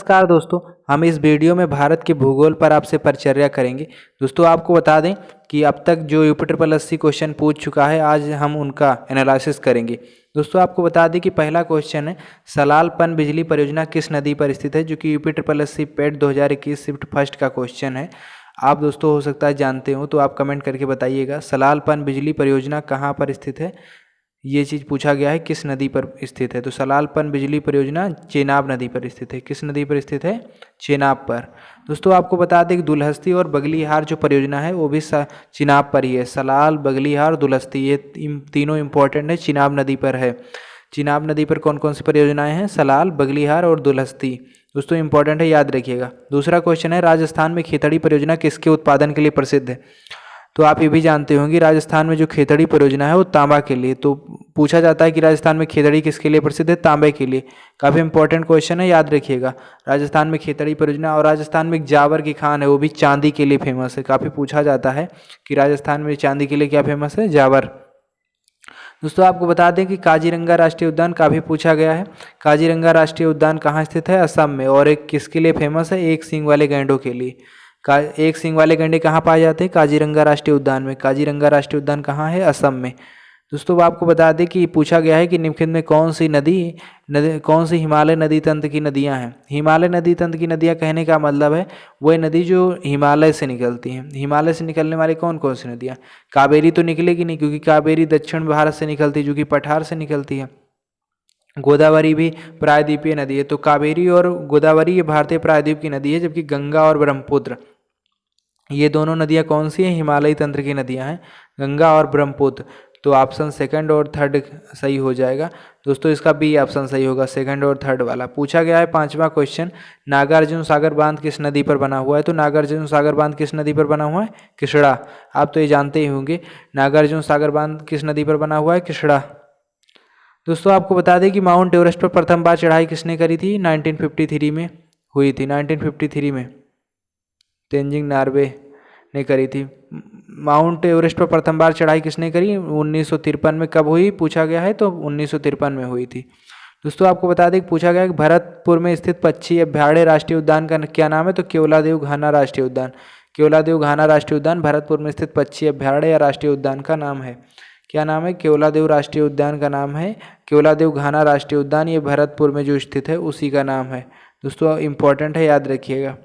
नमस्कार दोस्तों, हम इस वीडियो में भारत के भूगोल पर आपसे परिचर्या करेंगे। दोस्तों आपको बता दें कि अब तक जो यूपी क्वेश्चन पूछ चुका है, आज हम उनका एनालिसिस करेंगे। दोस्तों आपको बता दें कि पहला क्वेश्चन है, सलाल पनबिजली परियोजना किस नदी पर स्थित है, जो कि यूपी पेट 2021 शिफ्ट फर्स्ट का क्वेश्चन है। आप दोस्तों हो सकता है जानते हो, तो आप कमेंट करके बताइएगा सलाल पनबिजली परियोजना कहाँ पर स्थित है। ये चीज़ पूछा गया है किस नदी पर स्थित है, तो सलाल पनबिजली परियोजना चेनाब नदी पर स्थित है। किस नदी पर स्थित है? चेनाब पर। दोस्तों आपको बता दें कि दुलहस्ती और बगलीहार जो परियोजना है वो भी चिनाब पर ही है। सलाल, बगलीहार, दुलहस्ती, ये तीनों इंपॉर्टेंट है, चिनाब नदी पर है। चिनाब नदी पर कौन कौन सी परियोजनाएं हैं? सलाल, बगलीहार और दुलहस्ती। दोस्तों इंपॉर्टेंट है, याद रखिएगा। दूसरा क्वेश्चन है, राजस्थान में खेतड़ी परियोजना किसके उत्पादन के लिए प्रसिद्ध है? तो आप ये भी जानते होंगे राजस्थान में जो खेतड़ी परियोजना है वो तांबा के लिए। तो पूछा जाता है कि राजस्थान में खेतड़ी किसके लिए प्रसिद्ध है? तांबे के लिए। काफ़ी इंपॉर्टेंट क्वेश्चन है, याद रखिएगा। राजस्थान में खेतड़ी परियोजना, और राजस्थान में एक जावर की खान है, वो भी चांदी के लिए फेमस है। काफ़ी पूछा जाता है कि राजस्थान में चांदी के लिए क्या फेमस है? जावर। दोस्तों आपको बता दें कि काजीरंगा राष्ट्रीय उद्यान काफ़ी पूछा गया है। काजीरंगा राष्ट्रीय उद्यान कहाँ स्थित है? असम में। और एक किसके लिए फेमस है? एक सींग वाले गैंडों के लिए। एक सींग वाले गैंडे कहाँ पाए जाते हैं? काजीरंगा राष्ट्रीय उद्यान में। काजीरंगा राष्ट्रीय उद्यान कहाँ है? असम में। दोस्तों आपको बता दें कि पूछा गया है कि निम्नलिखित में कौन सी कौन सी हिमालय नदी तंत्र की नदियां हैं? हिमालय नदी तंत्र की नदियां कहने का मतलब है वह नदी जो हिमालय से निकलती हैं। हिमालय से निकलने वाली कौन कौन सी नदियां? कावेरी तो निकलेगी नहीं, क्योंकि कावेरी दक्षिण भारत से निकलती है, जो कि पठार से निकलती है। गोदावरी भी प्रायद्वीपीय नदी है। तो कावेरी और गोदावरी ये भारतीय प्रायद्वीप की नदी है, जबकि गंगा और ब्रह्मपुत्र ये दोनों नदियां कौन सी हैं? हिमालयी तंत्र की नदियां हैं, गंगा और ब्रह्मपुत्र। तो ऑप्शन सेकंड और थर्ड सही हो जाएगा। दोस्तों इसका बी ऑप्शन सही होगा, सेकंड और थर्ड वाला। पूछा गया है पांचवा क्वेश्चन, नागार्जुन सागर बांध किस नदी पर बना हुआ है? तो नागार्जुन सागर बांध किस नदी पर बना हुआ है? कृष्णा। आप तो ये जानते ही होंगे, नागार्जुन सागर बांध किस नदी पर बना हुआ है? कृष्णा। दोस्तों आपको बता दें कि माउंट एवरेस्ट पर प्रथम बार चढ़ाई किसने करी थी? 1953 में हुई थी। 1953 में तेंजिंग नार्वे ने करी थी। माउंट एवरेस्ट पर प्रथम बार चढ़ाई किसने करी? 1953 में। कब हुई पूछा गया है? तो 1953 में हुई थी। दोस्तों आपको बता दें कि पूछा गया कि भरतपुर में स्थित पक्षी अभ्यारण्य राष्ट्रीय उद्यान का क्या नाम है? तो केवलादेव घाना राष्ट्रीय उद्यान। केवलादेव घाना राष्ट्रीय उद्यान भरतपुर में स्थित पक्षी अभ्यारण्य या राष्ट्रीय उद्यान का नाम है। क्या नाम है? केवलादेव राष्ट्रीय उद्यान का नाम है केवलादेव घाना राष्ट्रीय उद्यान। ये भरतपुर में जो स्थित है उसी का नाम है। दोस्तों इंपॉर्टेंट है, याद रखिएगा।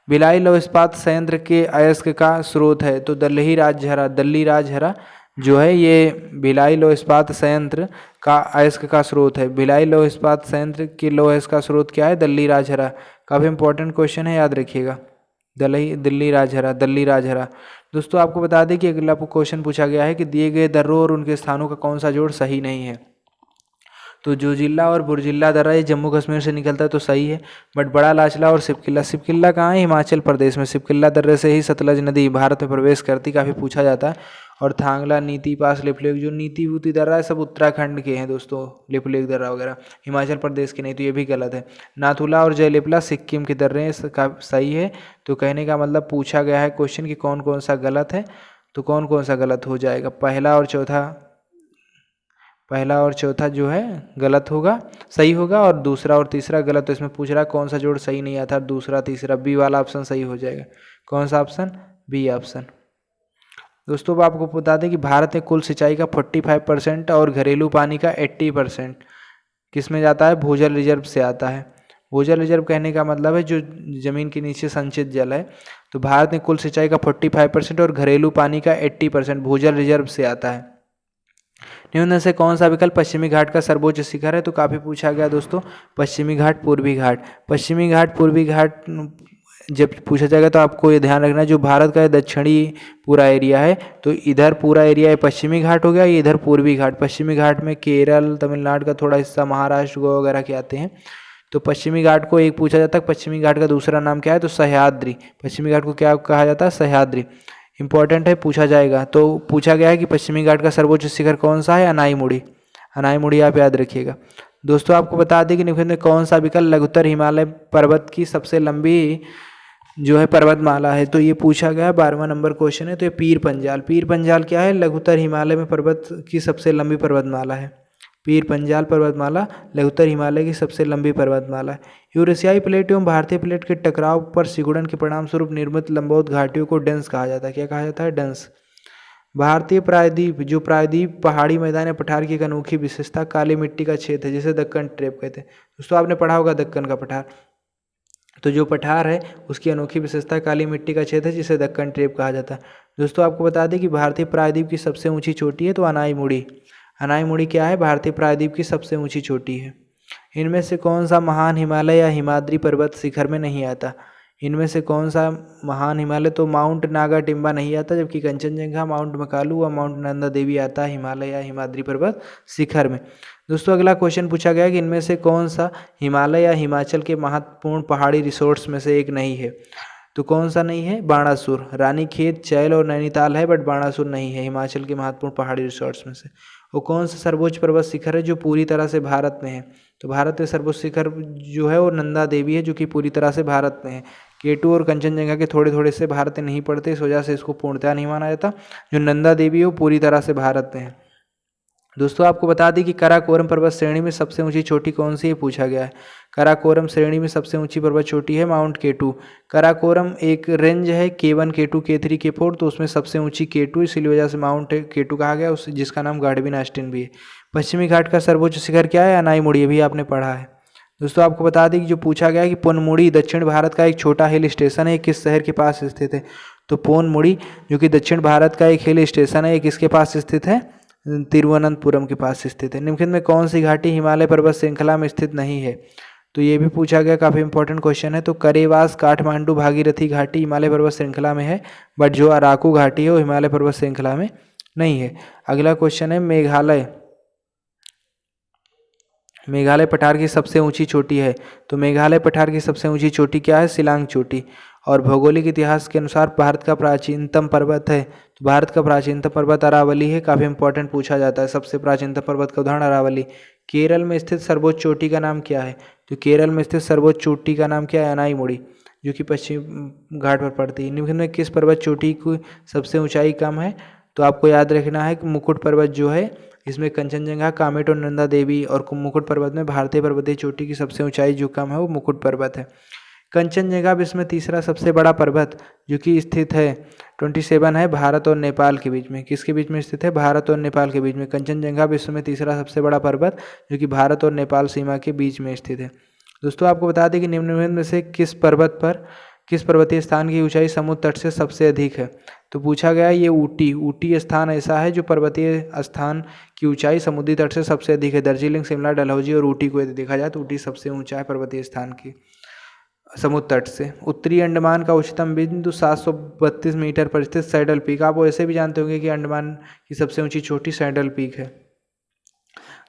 भिलाई लौह इस्पात संयंत्र के अयस्क का स्रोत है? तो दल्ली राजहरा जो है ये भिलाई लौह इस्पात संयंत्र का अयस्क का स्रोत है। भिलाई लौह इस्पात संयंत्र के लौह अयस्क का स्रोत क्या है? दल्ली राजहरा। काफ़ी इंपॉर्टेंट क्वेश्चन है, याद रखिएगा। दल्ली राजहरा। दोस्तों आपको बता दें कि अगला क्वेश्चन पूछा गया है कि दिए गए दर्रों और उनके स्थानों का कौन सा जोड़ सही नहीं है? तो जोजिल्ला और बुरजिल्ला दर्रा ये जम्मू कश्मीर से निकलता है, तो सही है। बट बड़ा लाचला और सिपकिल्ला कहाँ है? हिमाचल प्रदेश में। सिपकिल्ला दर्रे से ही सतलज नदी भारत में प्रवेश करती, काफ़ी पूछा जाता है। और थांगला, नीति पास, लिपुलेख, जो नीति भूति दर्रा है सब उत्तराखंड के हैं दोस्तों। लिपुलेख दर्रा वगैरह हिमाचल प्रदेश के नहीं, तो ये भी गलत है। नाथुला और जयलिपला सिक्किम के दर्रे हैं, सही है। तो कहने का मतलब पूछा गया है क्वेश्चन कि कौन कौन सा गलत है, तो कौन कौन सा गलत हो जाएगा? पहला और चौथा जो है गलत होगा, सही होगा, और दूसरा और तीसरा गलत। तो इसमें पूछ रहा है कौन सा जोड़ सही नहीं आता? दूसरा तीसरा, बी वाला ऑप्शन सही हो जाएगा। कौन सा ऑप्शन? B option. दोस्तों अब आपको बता दें कि भारत में कुल सिंचाई का 45% और घरेलू पानी का 80% किस में जाता है? भूजल रिजर्व से आता है। भूजल रिजर्व कहने का मतलब है जो जमीन के नीचे संचित जल है। तो भारत में कुल सिंचाई का 45% और घरेलू पानी का 80% भूजल रिजर्व से आता है। निम्न में से कौन सा विकल्प पश्चिमी घाट का सर्वोच्च शिखर है? तो काफ़ी पूछा गया दोस्तों, पश्चिमी घाट, पूर्वी घाट। पश्चिमी घाट, पूर्वी घाट जब पूछा जाएगा तो आपको ये ध्यान रखना है, जो भारत का दक्षिणी पूरा एरिया है, तो इधर पूरा एरिया पश्चिमी घाट हो गया, ये इधर पूर्वी घाट। पश्चिमी घाट में केरल, तमिलनाडु का थोड़ा हिस्सा, महाराष्ट्र, गोवा वगैरह के आते हैं। तो पश्चिमी घाट को एक पूछा जाता है, पश्चिमी घाट का दूसरा नाम क्या है? तो सह्याद्री। पश्चिमी घाट को क्या कहा जाता है? सह्याद्री। इंपॉर्टेंट है, पूछा जाएगा। तो पूछा गया है कि पश्चिमी घाट का सर्वोच्च शिखर कौन सा है? अनाईमुड़ी आप याद रखिएगा। दोस्तों आपको बता दें कि निम्नलिखित में कौन सा विकल्प लघुत्तर हिमालय पर्वत की सबसे लंबी जो है पर्वतमाला है? तो ये पूछा गया 12वां नंबर क्वेश्चन है। तो ये पीर पंजाल क्या है? लघुत्तर हिमालय में पर्वत की सबसे लंबी पर्वतमाला है। पीर पंजाल पर्वतमाला लघुत्तर हिमालय की सबसे लंबी पर्वतमाला है। यूरेशियाई प्लेट एवं भारतीय प्लेट के टकराव पर सिकुड़न के परिणाम स्वरूप निर्मित लंबवत घाटियों को डेंस कहा जाता है। क्या कहा जाता है? डेंस। भारतीय प्रायद्वीप, जो प्रायद्वीप पहाड़ी मैदान या पठार की एक अनोखी विशेषता काली मिट्टी का क्षेत्र है, जिसे दक्कन ट्रेप कहते हैं। दोस्तों आपने पढ़ा होगा दक्कन का पठार। तो जो पठार है उसकी अनोखी विशेषता काली मिट्टी का क्षेत्र है, जिसे दक्कन ट्रेप कहा जाता है। दोस्तों आपको बता दें कि भारतीय प्रायद्वीप की सबसे ऊंची चोटी है तो अनाईमुड़ी। अनाईमुड़ी क्या है? भारतीय प्रायद्वीप की सबसे ऊंची चोटी है। इनमें से कौन सा महान हिमालय या हिमाद्री पर्वत शिखर में नहीं आता? इनमें से कौन सा महान हिमालय? तो माउंट नागा टिम्बा नहीं आता, जबकि कंचनजंगा, माउंट मकालू व माउंट नंदा देवी आता है हिमालय या हिमाद्री पर्वत शिखर में। दोस्तों अगला क्वेश्चन पूछा गया कि इनमें से कौन सा हिमालय या हिमाचल के महत्वपूर्ण पहाड़ी रिसोर्ट्स में से एक नहीं है? तो कौन सा नहीं है? बाणासुर, रानीखेत, चैल और नैनीताल है, बट बाणासुर नहीं है हिमाचल के महत्वपूर्ण पहाड़ी रिसोर्ट्स में से। वो कौन सा सर्वोच्च पर्वत शिखर है जो पूरी तरह से भारत में है? तो भारत के सर्वोच्च शिखर जो है वो नंदा देवी है, जो कि पूरी तरह से भारत में है। केटू और कंचनजंगा के थोड़े थोड़े से भारत में नहीं पड़ते, इस वजह से इसको पूर्णतः नहीं माना जाता। जो नंदा देवी है वो पूरी तरह से भारत में है। दोस्तों आपको बता दें कि काराकोरम पर्वत श्रेणी में सबसे ऊंची चोटी कौन सी है, पूछा गया है। काराकोरम श्रेणी में सबसे ऊंची पर्वत चोटी है माउंट केटू। काराकोरम एक रेंज है K1, K2, K3, K4, तो उसमें सबसे ऊंची K2, इसीलिए वजह से माउंट केटू कहा गया, उस जिसका नाम गाडविन आस्टिन भी है। पश्चिमी घाट का सर्वोच्च शिखर क्या है? अनाईमुड़ी, भी आपने पढ़ा है। दोस्तों आपको बता दें कि जो पूछा गया है कि पोनमुड़ी दक्षिण भारत का एक छोटा हिल स्टेशन है, किस शहर के पास स्थित है? तो पोनमुड़ी जो कि दक्षिण भारत का एक हिल स्टेशन है, ये किसके पास स्थित है? तिरुवनंतपुरम के पास स्थित है। निम्नलिखित में कौन सी घाटी हिमालय पर्वत श्रृंखला में स्थित नहीं है? तो ये भी पूछा गया, काफ़ी इंपॉर्टेंट क्वेश्चन है। तो करेवास, काठमांडू, भागीरथी घाटी हिमालय पर्वत श्रृंखला में है, बट जो अराकू घाटी है वो हिमालय पर्वत श्रृंखला में नहीं है। अगला क्वेश्चन है मेघालय। मेघालय पठार की सबसे ऊंची चोटी है, तो मेघालय पठार की सबसे ऊंची चोटी क्या है? शिलांग चोटी। और भौगोलिक इतिहास के अनुसार भारत का प्राचीनतम पर्वत है, तो भारत का प्राचीनतम पर्वत अरावली है। काफ़ी इंपॉर्टेंट पूछा जाता है, सबसे प्राचीनतम पर्वत का उदाहरण अरावली। केरल में स्थित सर्वोच्च चोटी का नाम क्या है? तो केरल में स्थित सर्वोच्च चोटी का नाम क्या है? अनाईमुड़ी, जो कि पश्चिम घाट पर पड़ती है। निम्न में किस पर्वत चोटी की सबसे ऊंचाई कम है? तो आपको याद रखना है कि मुकुट पर्वत जो है, इसमें कंचनजंगा, कामेट और नंदा देवी, और मुकुट पर्वत में भारतीय पर्वतीय चोटी की सबसे ऊंचाई जो कम है वो मुकुट पर्वत है। कंचनजंगा विश्व में तीसरा सबसे बड़ा पर्वत जो कि स्थित है 27 है, भारत और नेपाल के बीच में। किसके बीच में स्थित है? भारत और नेपाल के बीच में। कंचनजंगा विश्व में तीसरा सबसे बड़ा पर्वत जो कि भारत और नेपाल सीमा के बीच में स्थित है। दोस्तों आपको बता दें कि निम्नलिखित में से किस पर्वतीय स्थान की ऊंचाई समुद्र तट से सबसे अधिक है? तो पूछा गया ये ऊटी स्थान ऐसा है जो पर्वतीय स्थान की ऊंचाई समुद्री तट से सबसे अधिक है। दार्जिलिंग, शिमला, डलहौजी और ऊटी को यदि देखा जाए तो ऊटी सबसे ऊंचा है पर्वतीय स्थान की समुद्र तट से। उत्तरी अंडमान का उच्चतम बिंदु 732 मीटर पर स्थित सैडल पीक। आप ऐसे भी जानते होंगे कि अंडमान की सबसे ऊंची चोटी सैडल पीक है।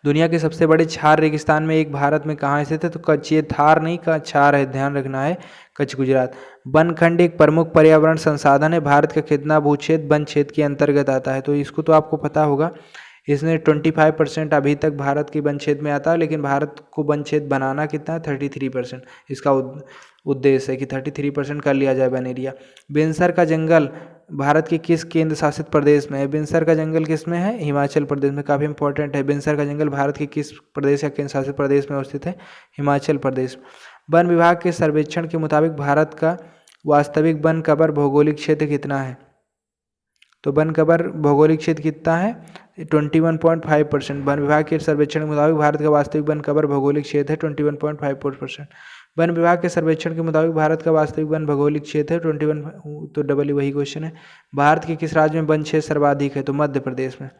दुनिया के सबसे बड़े क्षार रेगिस्तान में एक भारत में कहाँ स्थित है? तो कच्छ, ये थार नहीं का क्षार है, ध्यान रखना है, कच्छ गुजरात। वनखंड एक प्रमुख पर्यावरण संसाधन है। भारत का कितना भूक्षेत्र वन क्षेत्र के अंतर्गत आता है? तो इसको तो आपको पता होगा। इसमें 25% अभी तक भारत के वन क्षेत्र में आता है, लेकिन भारत को वन क्षेत्र बनाना कितना है? 33%। इसका उद्देश्य है कि 33% कर लिया जाए वन एरिया। बिनसर का जंगल भारत के किस केंद्र शासित प्रदेश में है? बिनसर का जंगल किस में है? हिमाचल प्रदेश में। काफ़ी इंपॉर्टेंट है। बिनसर का जंगल भारत के किस प्रदेश या केंद्र शासित प्रदेश में अवस्थित है? हिमाचल प्रदेश। वन विभाग के सर्वेक्षण के मुताबिक भारत का वास्तविक वन कवर भौगोलिक क्षेत्र कितना है? तो वन कवर भौगोलिक क्षेत्र कितना है? 21.5%। वन विभाग के सर्वेक्षण के मुताबिक भारत का वास्तविक वन कवर भौगोलिक क्षेत्र है 21.54%। वन विभाग के सर्वेक्षण के मुताबिक भारत का वास्तविक वन भौगोलिक क्षेत्र है 21, तो डबल ही वही क्वेश्चन है। भारत के किस राज्य में वन क्षेत्र सर्वाधिक है? तो मध्य प्रदेश में।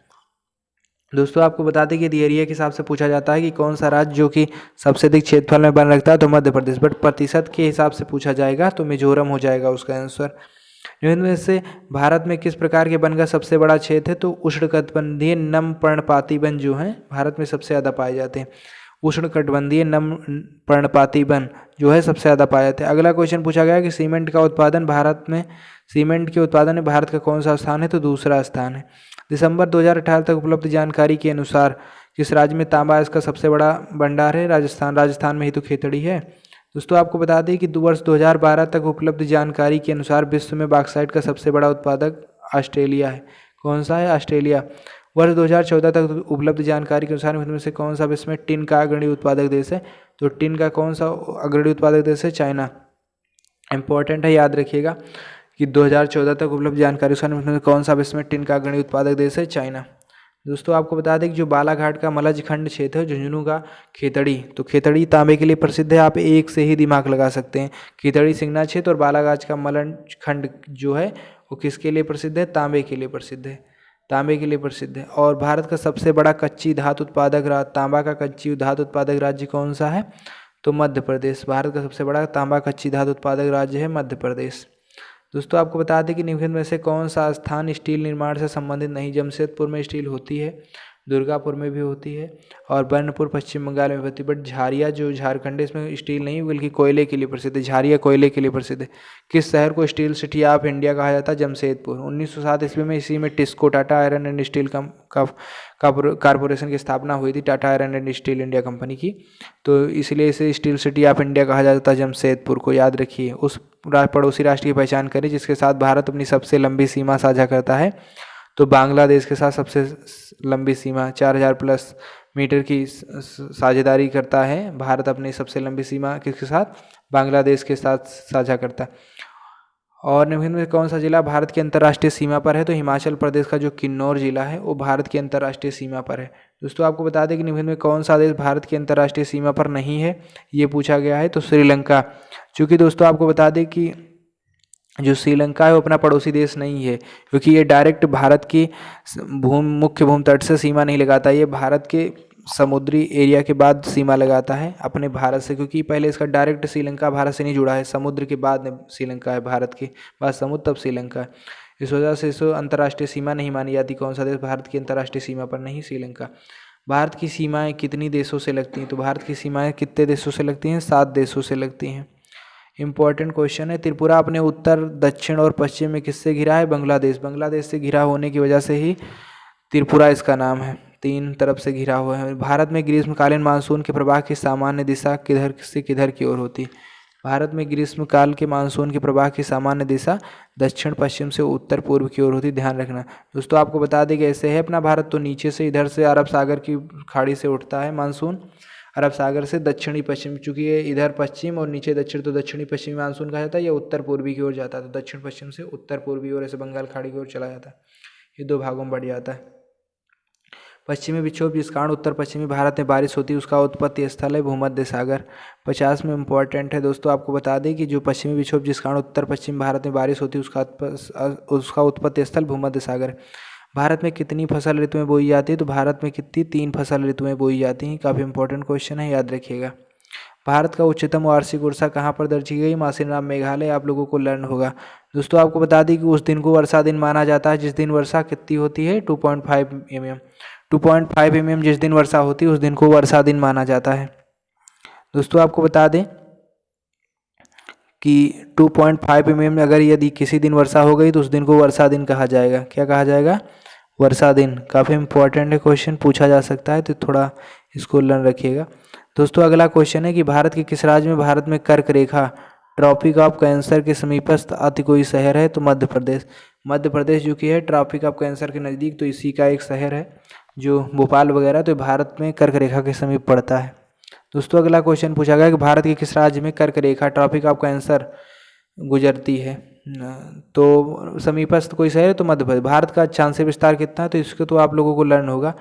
दोस्तों आपको बता दें कि यदि एरिया के हिसाब से पूछा जाता है कि कौन सा राज्य जो कि सबसे अधिक क्षेत्रफल में वन रखता है, तो मध्य प्रदेश। बट प्रतिशत के हिसाब से पूछा जाएगा तो मिजोरम हो जाएगा उसका आंसर। इनमें से भारत में किस प्रकार के वन का सबसे बड़ा क्षेत्र है? तो उष्णकटिबंधीय नम पर्णपाती वन जो हैं भारत में सबसे ज़्यादा पाए जाते हैं। उष्णकटिबंधीय नम पर्णपाती वन जो है सबसे ज़्यादा पाए जाते हैं। अगला क्वेश्चन पूछा गया कि सीमेंट के उत्पादन में भारत का कौन सा स्थान है? तो दूसरा स्थान है। दिसंबर 2018 तक उपलब्ध जानकारी के अनुसार किस राज्य में तांबा इसका सबसे बड़ा भंडार है? राजस्थान में ही तो खेतड़ी है। दोस्तों आपको बता दें कि वर्ष 2012 तक उपलब्ध जानकारी के अनुसार विश्व में बॉक्साइट का सबसे बड़ा उत्पादक ऑस्ट्रेलिया है। कौन सा है? ऑस्ट्रेलिया। वर्ष 2014 तक उपलब्ध जानकारी के अनुसार निम्न में से कौन सा विश्व में टिन का अग्रणी उत्पादक देश है? तो टिन का कौन सा अग्रणी उत्पादक देश है? चाइना। इंपॉर्टेंट है, याद रखिएगा कि 2014 तक उपलब्ध जानकारी के अनुसार कौन सा विश्व में टिन का अग्रणी उत्पादक देश है? चाइना। दोस्तों आपको बता दें कि जो बालाघाट का मलज खंड क्षेत्र है, झुंझुनू का खेतड़ी, तो खेतड़ी तांबे के लिए प्रसिद्ध है। आप एक से ही दिमाग लगा सकते हैं। खेतड़ी सिंगना क्षेत्र और बालाघाट का मलज खंड जो है वो किसके लिए प्रसिद्ध है? तांबे के लिए प्रसिद्ध है। तांबे के लिए प्रसिद्ध है। और भारत का सबसे बड़ा कच्ची धातु उत्पादक राज्य, तांबा का कच्ची धातु उत्पादक राज्य कौन सा है? तो मध्य प्रदेश। भारत का सबसे बड़ा तांबा कच्ची धातु उत्पादक राज्य है मध्य प्रदेश। दोस्तों आपको बता दें कि निम्न में से कौन सा स्थान स्टील निर्माण से संबंधित नहीं? जमशेदपुर में स्टील होती है, दुर्गापुर में भी होती है और बर्नपुर पश्चिम बंगाल में होती है। बट झारिया जो झारखंड है इसमें स्टील नहीं बल्कि कोयले के लिए प्रसिद्ध है। झारिया कोयले के लिए प्रसिद्ध है। किस शहर को स्टील सिटी ऑफ इंडिया कहा जाता है? जमशेदपुर। 1907 ईस्वी में इसी में TISCO Tata iron and steel corporation की स्थापना हुई थी, Tata iron and steel India company की। तो इसलिए इसे स्टील सिटी ऑफ इंडिया कहा जाता है जमशेदपुर को, याद रखिए। उस पड़ोसी राष्ट्र की पहचान करें जिसके साथ भारत अपनी सबसे लंबी सीमा साझा करता है। तो बांग्लादेश के साथ सबसे लंबी सीमा 4000 प्लस मीटर की साझेदारी करता है भारत। अपनी सबसे लंबी सीमा किसके साथ? बांग्लादेश के साथ साझा करता है। और निम्न में कौन सा जिला भारत की अंतर्राष्ट्रीय सीमा पर है? तो हिमाचल प्रदेश का जो किन्नौर जिला है वो भारत की अंतर्राष्ट्रीय सीमा पर है। दोस्तों आपको बता दें कि निम्न में कौन सा देश भारत की अंतर्राष्ट्रीय सीमा पर नहीं है, ये पूछा गया है। तो श्रीलंका। चूँकि दोस्तों आपको बता दें कि जो श्रीलंका है वो अपना पड़ोसी देश नहीं है, क्योंकि ये डायरेक्ट भारत की मुख्य भूमि तट से सीमा नहीं लगाता। ये भारत के समुद्री एरिया के बाद सीमा लगाता है अपने भारत से, क्योंकि पहले इसका डायरेक्ट श्रीलंका भारत से नहीं जुड़ा है। समुद्र के बाद में श्रीलंका है, भारत के बाद समुद्र तब श्रीलंका है। इस वजह से इसको अंतर्राष्ट्रीय सीमा नहीं मानी जाती। कौन सा देश भारत की अंतर्राष्ट्रीय सीमा पर नहीं? श्रीलंका। भारत की सीमाएँ कितनी देशों से लगती हैं? तो भारत की सीमाएँ कितने देशों से लगती हैं? 7 देशों से लगती हैं। इंपॉर्टेंट क्वेश्चन है। त्रिपुरा अपने उत्तर, दक्षिण और पश्चिम में किससे घिरा है? बांग्लादेश। बांग्लादेश से घिरा होने की वजह से ही त्रिपुरा इसका नाम है। 3 तरफ से घिरा हुआ है। भारत में ग्रीष्मकालीन मानसून के प्रवाह की सामान्य दिशा किधर से किधर की ओर होती है? भारत में ग्रीष्मकाल के मानसून के प्रवाह की सामान्य दिशा दक्षिण पश्चिम से उत्तर पूर्व की ओर होती, ध्यान रखना। दोस्तों आपको बता दें कि ऐसे है अपना भारत, तो नीचे से इधर से अरब सागर की खाड़ी से उठता है मानसून, अरब सागर से दक्षिणी पश्चिम, चूँकि ये इधर पश्चिम और नीचे दक्षिण, तो दक्षिणी पश्चिमी मानसून कहा जाता है। या उत्तर पूर्वी की ओर जाता है, तो दक्षिण पश्चिम से उत्तर पूर्वी ओर ऐसे बंगाल खाड़ी की ओर चला जाता है। ये 2 भागों में बढ़ जाता है। पश्चिमी विक्षोभ जिस कारण उत्तर पश्चिमी भारत में बारिश होती है उसका उत्पत्ति स्थल है भूमध्य सागर। 50 में इंपॉर्टेंट है। दोस्तों आपको बता दें कि जो पश्चिमी विक्षोभ जिस कारण उत्तर पश्चिम भारत में बारिश होती है उसका उत्पत्ति स्थल भूमध्य सागर। भारत में कितनी फसल ऋतुएं बोई जाती है? तो भारत में कितनी 3 फसल ऋतुएं बोई जाती हैं। काफ़ी इंपॉर्टेंट क्वेश्चन है, याद रखिएगा। भारत का उच्चतम वार्षिक वर्षा कहाँ पर दर्ज की गई? मासिनराम मेघालय। आप लोगों को लर्न होगा। दोस्तों आपको बता दें कि उस दिन को वर्षा दिन माना जाता है जिस दिन वर्षा कितनी होती है? 2.5 mm। 2.5 mm जिस दिन वर्षा होती है उस दिन को वर्षा दिन माना जाता है। दोस्तों आपको बता दें कि 2.5 mm अगर यदि किसी दिन वर्षा हो गई तो उस दिन को वर्षा दिन कहा जाएगा। क्या कहा जाएगा? वर्षा दिन। काफ़ी इंपॉर्टेंट है, क्वेश्चन पूछा जा सकता है, तो थोड़ा इसको लर्न रखिएगा। दोस्तों अगला क्वेश्चन है कि भारत के किस राज्य में भारत में कर्क रेखा ट्रॉपिक ऑफ कैंसर के समीपस्थ अति कोई शहर है? तो मध्य प्रदेश। मध्य प्रदेश जो कि है ट्रॉपिक ऑफ कैंसर के नज़दीक, तो इसी का एक शहर है जो भोपाल वगैरह, तो भारत में कर्क रेखा के समीप पड़ता है। दोस्तों अगला क्वेश्चन पूछा गया कि भारत के किस राज्य में कर्क रेखा ट्रॉपिक ऑफ कैंसर गुजरती है? तो समीपस्थ कोई शहर है तो मध्य प्रदेश। भारत का अक्षांशीय विस्तार कितना है? तो इसको तो आप लोगों को लर्न होगा।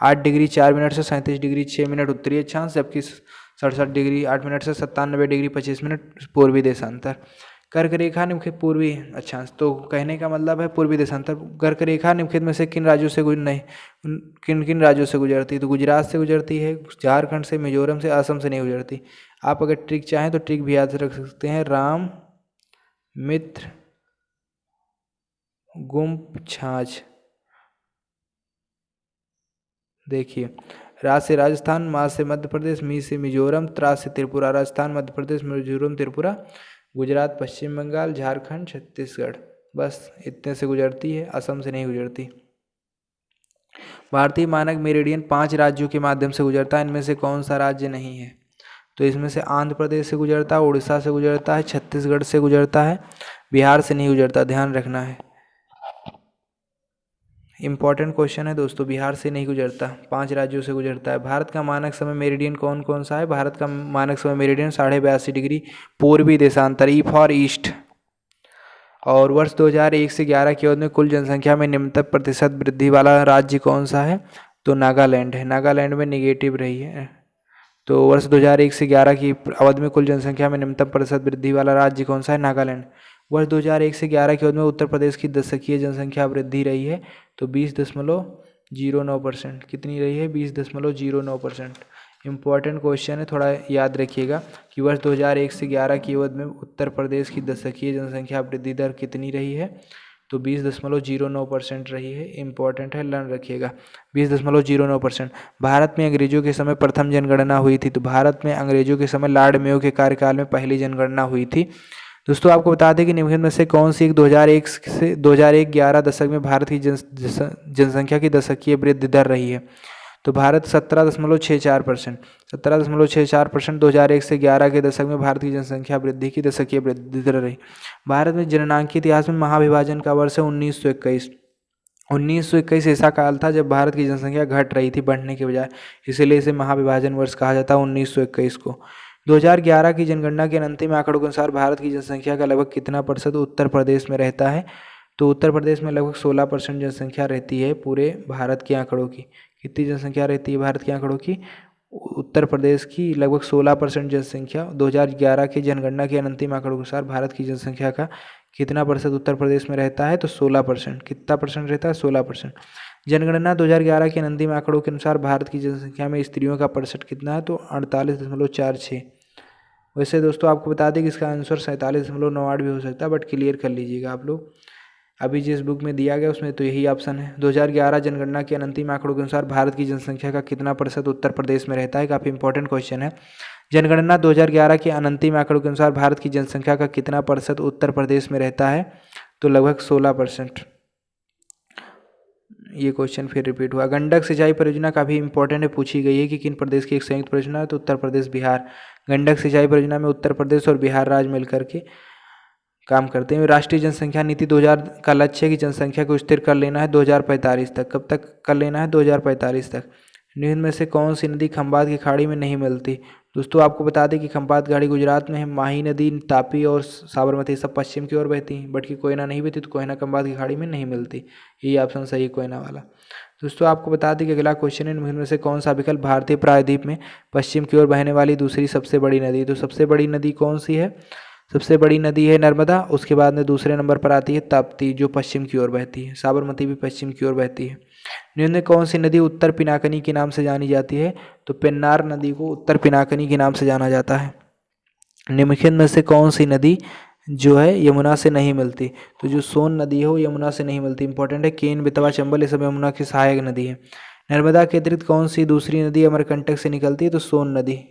8 डिग्री 4 मिनट से 37 डिग्री 6 मिनट उत्तरी अक्षांश, जबकि 67 डिग्री 8 मिनट से 97 डिग्री 25 मिनट पूर्वी देशांतर। कर्क रेखा निम्नलिखित पूर्वी अक्षांश, तो कहने का मतलब है पूर्वी देशांतर। कर्क रेखा निम्नलिखित में से किन राज्यों से किन किन राज्यों से गुजरती है? तो गुजरात से गुजरती है, झारखंड से, मिजोरम से, असम से नहीं गुजरती। आप अगर ट्रिक चाहें तो ट्रिक भी याद रख सकते हैं। राम मित्र गुम्प छाछ। देखिए, रा से राजस्थान, मा से मध्य प्रदेश, मी से मिजोरम, त्रा से त्रिपुरा। राजस्थान, मध्य प्रदेश, मिजोरम, त्रिपुरा, गुजरात, पश्चिम बंगाल, झारखंड, छत्तीसगढ़, बस इतने से गुजरती है, असम से नहीं गुजरती। भारतीय मानक मेरिडियन 5 राज्यों के माध्यम से गुजरता है, इनमें से कौन सा राज्य नहीं है? तो इसमें से आंध्र प्रदेश से गुजरता है, उड़ीसा से गुजरता है, छत्तीसगढ़ से गुजरता है, बिहार से नहीं गुजरता, ध्यान रखना है। इंपॉर्टेंट क्वेश्चन है दोस्तों, बिहार से नहीं गुजरता, 5 राज्यों से गुजरता है। भारत का मानक समय मेरिडियन कौन कौन सा है? भारत का मानक समय मेरिडियन 82.5 डिग्री पूर्वी देशांतर, ई फॉर ईस्ट। और वर्ष 2001 से 11 की अवधि में कुल जनसंख्या में निम्नतम प्रतिशत वृद्धि वाला राज्य कौन सा है? तो नागालैंड है। नागालैंड में निगेटिव रही है। तो वर्ष 2001 से 11 की अवधि में कुल जनसंख्या में निम्नतम प्रतिशत वृद्धि वाला राज्य कौन सा है? नागालैंड। वर्ष 2001 से 11 की अवधि में उत्तर प्रदेश की दशकीय जनसंख्या वृद्धि रही है तो 20.09%। कितनी रही है? 20.09%। इम्पॉर्टेंट क्वेश्चन है, थोड़ा याद रखिएगा कि वर्ष 2001 से 11 की अवधि में उत्तर प्रदेश की दशकीय जनसंख्या वृद्धि दर कितनी रही है? तो 20.09% रही है। इम्पॉर्टेंट है, लर्न रखिएगा। 20.09%। भारत में अंग्रेजों के समय प्रथम जनगणना हुई थी, तो भारत में अंग्रेजों के समय लॉर्ड मेयो के कार्यकाल में पहली जनगणना हुई थी। दोस्तों आपको बता दें कि निम्नलिखित में से कौन सी एक 2001 से 2001-11 दशक में भारत की जनसंख्या की दशकीय वृद्धि दर रही है? तो भारत 17.64%। 17.64% 2001 से 11 के दशक में भारत की जनसंख्या वृद्धि की दशकीय वृद्धि दर रही। भारत में जननांकीय इतिहास में महाविभाजन का वर्ष है 1921। 1921 ऐसा काल था जब भारत की जनसंख्या घट रही थी बढ़ने के बजाय, इसीलिए इसे महाविभाजन वर्ष कहा जाता है 1921 को। 2011 की जनगणना के अंतिम आंकड़ों के अनुसार भारत की जनसंख्या का लगभग कितना प्रतिशत उत्तर प्रदेश में रहता है? तो उत्तर प्रदेश में लगभग 16% जनसंख्या रहती है पूरे भारत के आंकड़ों की। कितनी जनसंख्या रहती है भारत के आंकड़ों की? उत्तर प्रदेश की लगभग 16% जनसंख्या। 2011 की जनगणना के अंतिम आंकड़ों के अनुसार भारत की जनसंख्या का कितना प्रतिशत उत्तर प्रदेश में रहता है? तो 16%। कितना परसेंट रहता है? 16%। जनगणना 2011 के अंतिम आंकड़ों के अनुसार भारत की जनसंख्या में स्त्रियों का प्रतिशत कितना है? तो 48.46। वैसे दोस्तों आपको बता दें कि इसका आंसर 47.98 भी हो सकता है, बट क्लियर कर लीजिएगा आप लोग। अभी जिस बुक में दिया गया उसमें तो यही ऑप्शन है। 2011 जनगणना के अंतिम आंकड़ों के अनुसार भारत की जनसंख्या का कितना प्रतिशत उत्तर प्रदेश में रहता है? काफ़ी इंपॉर्टेंट क्वेश्चन है। जनगणना 2011 के अंतिम आंकड़ों के अनुसार भारत की जनसंख्या का कितना प्रतिशत उत्तर प्रदेश में रहता है? तो लगभग 16%। ये क्वेश्चन फिर रिपीट हुआ। गंडक सिंचाई परियोजना काफ़ी इंपॉर्टेंट है, पूछी गई है कि किन प्रदेश की एक संयुक्त परियोजना है? तो उत्तर प्रदेश बिहार। गंडक सिंचाई परियोजना में उत्तर प्रदेश और बिहार राज्य मिलकर के काम करते हैं। राष्ट्रीय जनसंख्या नीति 2000 का लक्ष्य है कि जनसंख्या को स्थिर कर लेना है 2045 तक। कब तक कर लेना है? 2045 तक। निम्न में से कौन सी नदी खंबात की खाड़ी में नहीं मिलती? दोस्तों आपको बता दें कि खंबात खाड़ी गुजरात में है। माही नदी, तापी और साबरमती सब पश्चिम की ओर बहती हैं, बट की कोयना नहीं बहती, तो कोयना खंबात की खाड़ी में नहीं मिलती। यही ऑप्शन सही है, कोयना वाला। दोस्तों आपको बता दें कि अगला क्वेश्चन है, निम्न में से कौन सा विकल्प भारतीय प्रायद्वीप में पश्चिम की ओर बहने वाली दूसरी सबसे बड़ी नदी? तो सबसे बड़ी नदी कौन सी है? सबसे बड़ी नदी है नर्मदा। उसके बाद में दूसरे नंबर पर आती है ताप्ती, जो पश्चिम की ओर बहती है। साबरमती भी पश्चिम की ओर बहती है। निम्न में कौन सी नदी उत्तर पिनाकिनी के नाम से जानी जाती है? तो पेन्नार नदी को उत्तर पिनाकिनी के नाम से जाना जाता है। निम्नलिखित में से कौन सी नदी जो है यमुना से नहीं मिलती? तो जो सोन नदी है वो यमुना से नहीं मिलती। इंपॉर्टेंट है। केन, बेतवा, चंबल ये सब यमुना की सहायक नदी है। नर्मदा के अतिरिक्त कौन सी दूसरी नदी अमरकंटक से निकलती है? तो सोन नदी।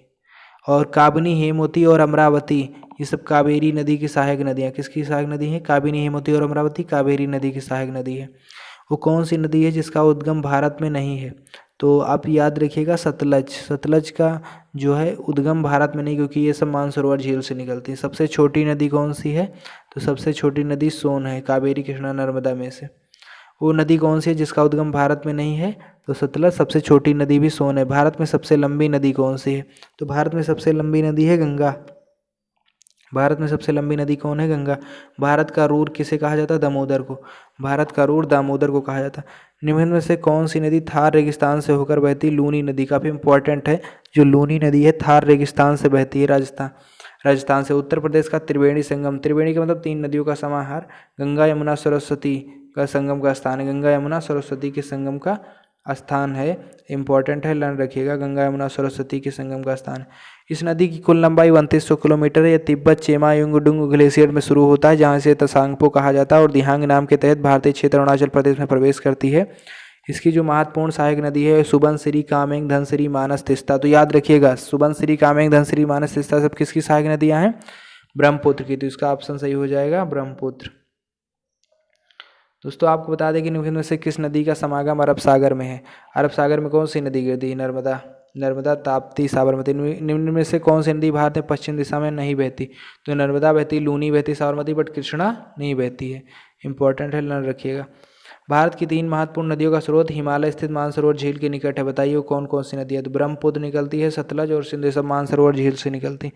और काबिनी, हेमवती और अमरावती ये सब कावेरी नदी की सहायक नदियाँ। किसकी सहायक नदी है? काबिनी, हेमवती और अमरावती कावेरी नदी की सहायक नदी है। वो कौन सी नदी है जिसका उद्गम भारत में नहीं है? तो आप याद रखिएगा सतलज। सतलज का जो है उद्गम भारत में नहीं, क्योंकि ये सब मानसरोवर झील से निकलती है। सबसे छोटी नदी कौन सी है? तो सबसे छोटी नदी सोन है, कावेरी, कृष्णा, नर्मदा में से। वो नदी कौन सी है जिसका उद्गम भारत में नहीं है? तो सतलज। सबसे छोटी नदी भी सोन है। भारत में सबसे लंबी नदी कौन सी है? तो भारत में सबसे लंबी नदी है गंगा। भारत में सबसे लंबी नदी कौन है? गंगा। भारत का रूर किसे कहा जाता है? दामोदर को। भारत का रूर दामोदर को कहा जाता है। निम्न में से कौन सी नदी थार रेगिस्तान से होकर बहती? लूनी नदी। काफ़ी इंपॉर्टेंट है। जो लूनी नदी है थार रेगिस्तान से बहती है, राजस्थान से। उत्तर प्रदेश का त्रिवेणी संगम। त्रिवेणी का मतलब 3 नदियों का समाहार। गंगा, यमुना, सरस्वती का संगम का स्थान है। गंगा, यमुना, सरस्वती के संगम का स्थान है। इंपॉर्टेंट है, लर्न रखिएगा। गंगा, यमुना, सरस्वती के संगम का स्थान है। इस नदी की कुल लंबाई 2900 किलोमीटर है। यह तिब्बत चेमायुंगडुंग ग्लेशियर में शुरू होता है, जहाँ से तसांगपो कहा जाता है, और दिहांग नाम के तहत भारतीय क्षेत्र अरुणाचल प्रदेश में प्रवेश करती है। इसकी जो महत्वपूर्ण सहायक नदी है सुबनसिरी, कामेंग, धनसिरी, मानस, तिस्ता। तो याद रखिएगा सुबनसिरी, कामेंग, धनसिरी, मानस, तिस्ता सब किसकी सहायक नदियाँ हैं? ब्रह्मपुत्र की। तो इसका ऑप्शन सही हो जाएगा ब्रह्मपुत्र। दोस्तों आपको बता दें कि निम्न में से किस नदी का समागम अरब सागर में है? अरब सागर में कौन सी नदी गिरती है? नर्मदा। नर्मदा, ताप्ती, साबरमती। निम्न में से कौन सी नदी भारत में पश्चिम दिशा में नहीं बहती? तो नर्मदा बहती, लूनी बहती, साबरमती, बट कृष्णा नहीं बहती है। इंपॉर्टेंट है, लर्न रखिएगा। भारत की 3 महत्वपूर्ण नदियों का स्रोत हिमालय स्थित मानसरोवर झील के निकट है। बताइए वो कौन कौन सी नदी है? तो ब्रह्मपुत्र निकलती है, सतलज और सिंधु सब मानसरोवर झील से निकलती।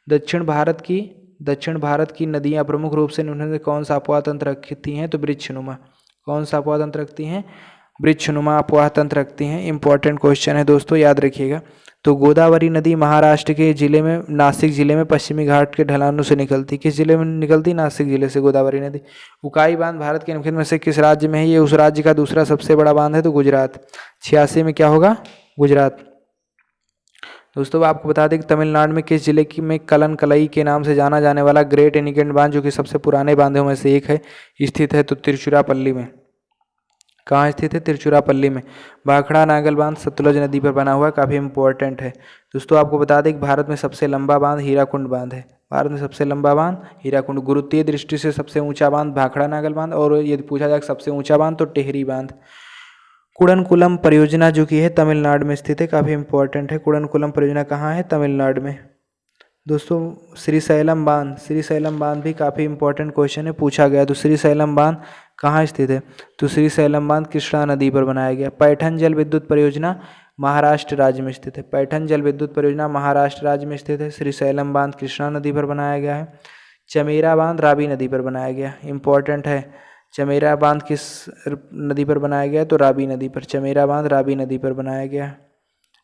दक्षिण भारत की नदियाँ प्रमुख रूप से उन्होंने कौन सा अपवाह तंत्र रखती हैं? तो वृक्षनुमा। कौन सा अपवाह तंत्र रखती हैं? वृक्षनुमा अपवाह तंत्र रखती हैं। इंपॉर्टेंट क्वेश्चन है दोस्तों, याद रखिएगा। तो गोदावरी नदी महाराष्ट्र के जिले में, नासिक जिले में पश्चिमी घाट के ढलानों से निकलती। किस जिले में निकलती? नासिक जिले से गोदावरी नदी। उकाई बांध भारत के निम्नलिखित में से किस राज्य में है? ये उस राज्य का दूसरा सबसे बड़ा बांध है, तो गुजरात। 86 में क्या होगा? गुजरात। दोस्तों आपको बता दें कि तमिलनाडु में किस जिले की में कलन कलई के नाम से जाना जाने वाला ग्रेट एनिकेट बांध, जो कि सबसे पुराने बांधों में से एक है, स्थित है? तो तिरुचिरापल्ली में। कहाँ स्थित है? तिरुचिरापल्ली में। भाखड़ा नागल बांध सतलुज नदी पर बना हुआ, काफ़ी इंपॉर्टेंट है। दोस्तों आपको बता दें कि भारत में सबसे लंबा बांध हीराकुंड बांध है। भारत में सबसे लंबा बांध हीराकुंड। गुरुत्वीय दृष्टि से सबसे ऊंचा बांध भाखड़ा नागल बांध, और यदि पूछा जाए सबसे ऊंचा बांध तो टेहरी बांध। कुडनकुलम परियोजना जो कि है तमिलनाडु में स्थित है, काफ़ी इंपॉर्टेंट है। कुडनकुलम परियोजना कहाँ है? तमिलनाडु में। दोस्तों श्रीशैलम बांध भी काफ़ी इंपॉर्टेंट क्वेश्चन है, पूछा गया। तो श्रीशैलम बांध कहाँ स्थित है? तो श्रीशैलम बांध कृष्णा नदी पर बनाया गया। पैठन जल विद्युत परियोजना महाराष्ट्र राज्य में स्थित है। पैठन जल विद्युत परियोजना महाराष्ट्र राज्य में स्थित है। श्रीशैलम बांध कृष्णा नदी पर बनाया गया है। चमेरा बांध रावी नदी पर बनाया गया, इंपॉर्टेंट है। चमेरा बांध किस नदी पर बनाया गया? तो रावी नदी पर। चमेरा बांध रावी नदी पर बनाया गया।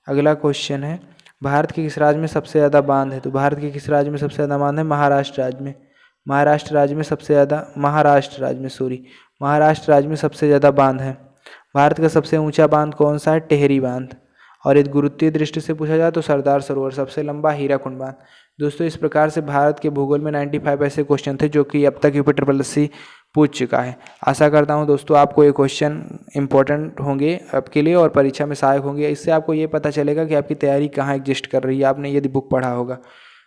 अगला क्वेश्चन है, भारत के किस राज्य में सबसे ज़्यादा बांध है? तो भारत के किस राज्य में सबसे ज़्यादा बांध है? महाराष्ट्र राज्य में। महाराष्ट्र राज्य में सबसे ज़्यादा बांध है। भारत का सबसे ऊंचा बांध कौन सा है? टेहरी बांध। और यदि गुरुत्वीय दृष्टि से पूछा जाए तो सरदार सरोवर। सबसे लंबा हीराकुंड बांध। दोस्तों इस प्रकार से भारत के भूगोल में 95 ऐसे क्वेश्चन थे जो कि अब तक UPSC पूछ चुका है। आशा करता हूं दोस्तों आपको ये क्वेश्चन इंपॉर्टेंट होंगे आपके लिए और परीक्षा में सहायक होंगे। इससे आपको ये पता चलेगा कि आपकी तैयारी कहाँ एग्जिस्ट कर रही है, आपने यदि बुक पढ़ा होगा।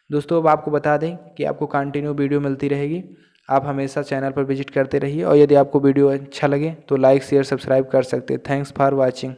दोस्तों अब आपको बता दें कि आपको कंटिन्यू वीडियो मिलती रहेगी, आप हमेशा चैनल पर विजिट करते रहिए, और यदि आपको वीडियो अच्छा लगे तो लाइक शेयर सब्सक्राइब कर सकते हैं। Thanks for watching.